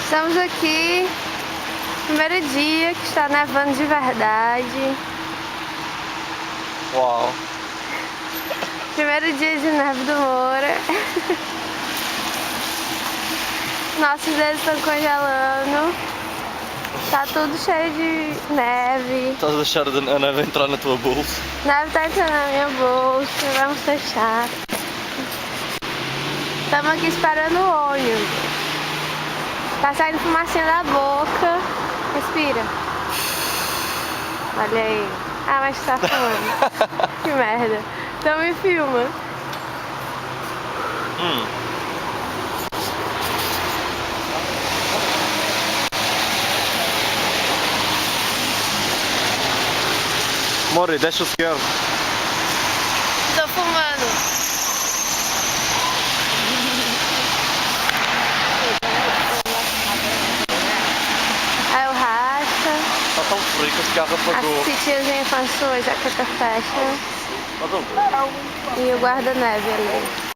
Estamos aqui, primeiro dia que está nevando de verdade. Uau! Primeiro dia de neve do Moura. Nossos dedos estão congelando. Tá tudo cheio de neve. Estás a deixar a neve entrar na tua bolsa? Neve tá entrando na minha bolsa, vamos fechar. Estamos aqui esperando o ônibus. Tá saindo fumacinha da boca. Respira. Olha aí. Ah, mas tá fumando. Que merda. Então me filma. Mori, deixa o cigarro. Tô fumando. Aí o racha. Está tão frio que o cigarro apagou. As titiazinhas com a sua jaqueta fecha. Está tão frio. E o guarda-neve ali.